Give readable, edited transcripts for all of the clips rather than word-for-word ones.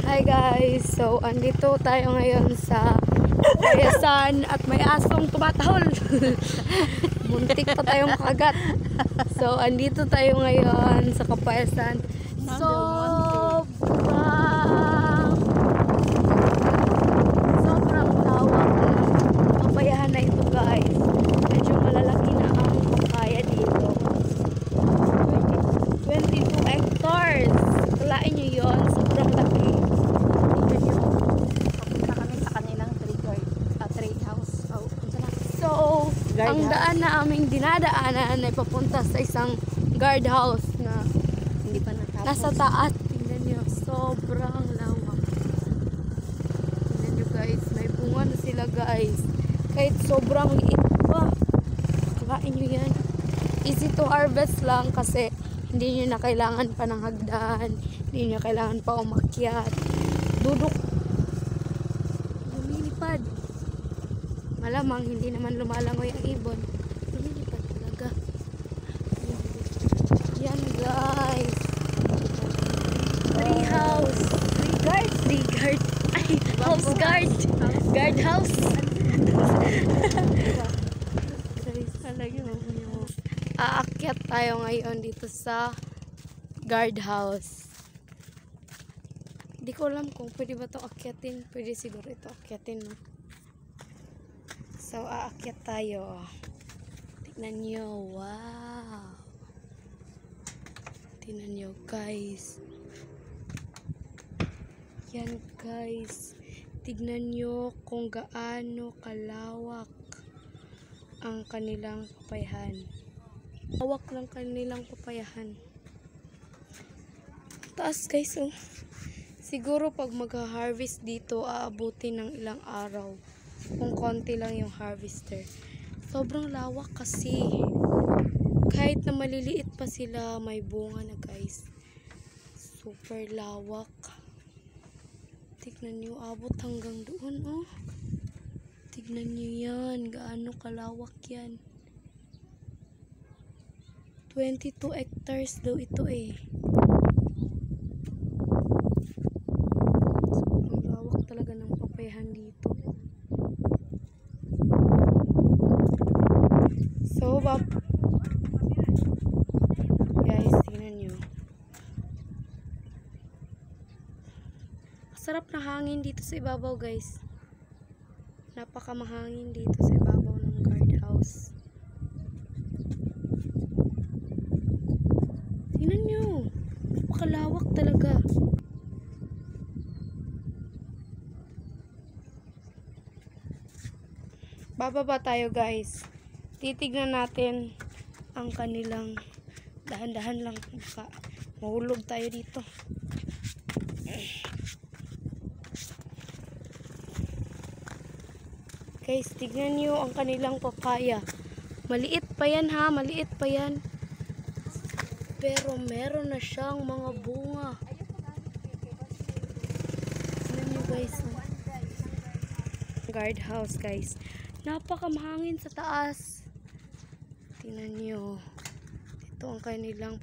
Hi guys! So, andito tayo ngayon sa Payasan at may asong tumatahol. Muntik pa tayong kagat. So, andito tayo ngayon sa Kapayasan. Sobrang lawak ng papayahan na ito guys. Medyo malalaki na ang papaya dito. 22 hectares. Kalain nyo yun. Sobrang laki. So, ang daan na aming dinadaanan ay papunta sa isang guardhouse na hindi pa natapos. Nasa taas. Tingnan nyo, sobrang lawak. Tingnan nyo guys, may bunga na sila guys. Kahit sobrang liit pa. Kakain nyo yan. Easy to harvest lang kasi hindi nyo na kailangan pa ng hagdan. Hindi nyo kailangan pa umakyat. Dudok. Lumilipad. Malamang hindi naman lumalangoy ang ibon. Lumilipad talaga. Yan guys. Tree house. Tree guard. Tree guard. Ay, house guard. Guard house. Guys, talaga mo. Aakyat tayo ngayon dito sa guard house. Hindi ko alam kung pwede ba ito akyatin. Pwede siguro ito akyatin. No? So, aakyat tayo. Tignan nyo. Wow. Tignan nyo, guys. Yan, guys. Tignan nyo kung gaano kalawak ang kanilang papayahan. Lawak ng kanilang papayahan. Taas, guys, oh. Siguro pag mag-harvest dito, aabutin ng ilang araw. Kung konti lang yung harvester. Sobrang lawak kasi. Kahit na maliliit pa sila, may bunga na guys. Super lawak. Tignan nyo, abot hanggang doon, oh. Tignan nyo yan. Gaano kalawak yan. 22 hectares daw ito eh. Sobrang lawak talaga ng papayahan dito. So, guys, tingnan nyo. Masarap na hangin dito sa ibabaw, guys. Napakamahangin dito sa ibabaw ng guardhouse. Tingnan nyo. Napakalawak talaga. Bababa tayo, guys. Titignan natin ang kanilang dahan-dahan lang baka mahulog tayo dito. Guys, tignan nyo ang kanilang papaya. Maliit pa yan ha, maliit pa yan. Pero meron na siyang mga bunga. Tignan nyo guys. Guardhouse guys. Napakamahangin sa taas. Tingnan nyo. Ito ang kanilang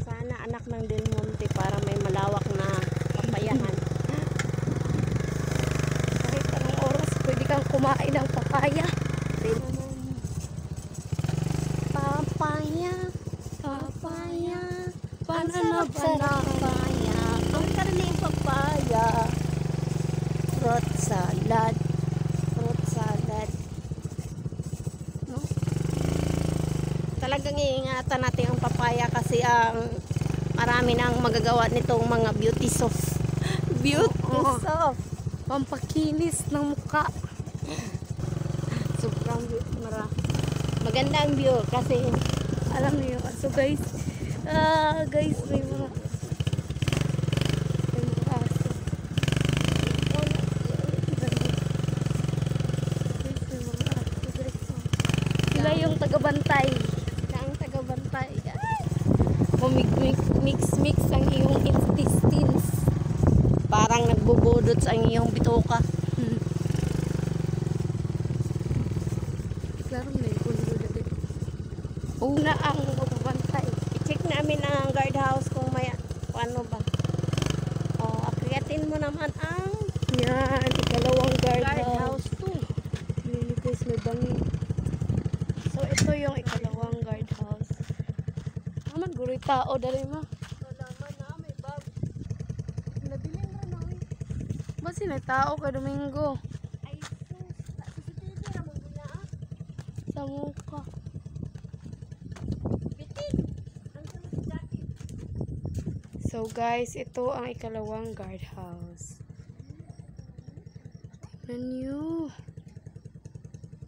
Sana anak ng Del Monte para may malawak na papayahan. Kahit anong oras, pwede kang kumain ng papaya. Papaya, papaya, Banana, papaya, ang karning papaya. Fruit salad. Fruit salad. No? Talagang iingatan natin ang papaya kasi ang marami nang magagawa nitong mga beauty soft. Beauty soft. Pampakinis ng muka. Sobrang maganda ang view kasi Alam niyo, so guys, guys, may mga aso. Sila yung tagabantay. sila ang tagabantay. Mix ang iyong intestines. Parang nagbubudot sa iyong bituka. Klaro na yung kundo na dito. Una ang magbabantay. I-check namin ang guardhouse kung may ano ba. Yan, ikalawang Guardhouse 2. Yun guys, may bangi. So, ito yung ikalawang guardhouse. Naman, guri tao, dali ma. Malaman na, may bag. Nabiling na na eh. Basi may tao ka Domingo. Ay, sus. CCTV na mo gina ah. Sa mukha. Bitin. Ang sunod si Jackie. So guys, ito ang ikalawang guardhouse. Tingnan nyo.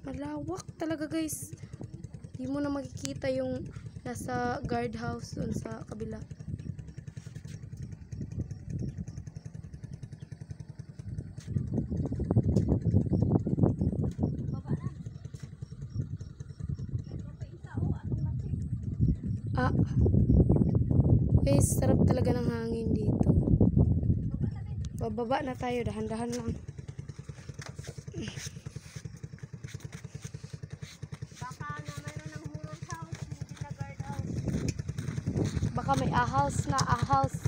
Malawak talaga guys. Hindi mo na makikita yung nasa guardhouse dun sa kabila. Baba na. Papaisa o, atong matik. Ah. Guys, sarap talaga ng hangin dito. Baba na din. Bababa na tayo, dahan-dahan lang. Baka na mayroon ng horror house, hindi na guard house. Baka may ahals na ahals.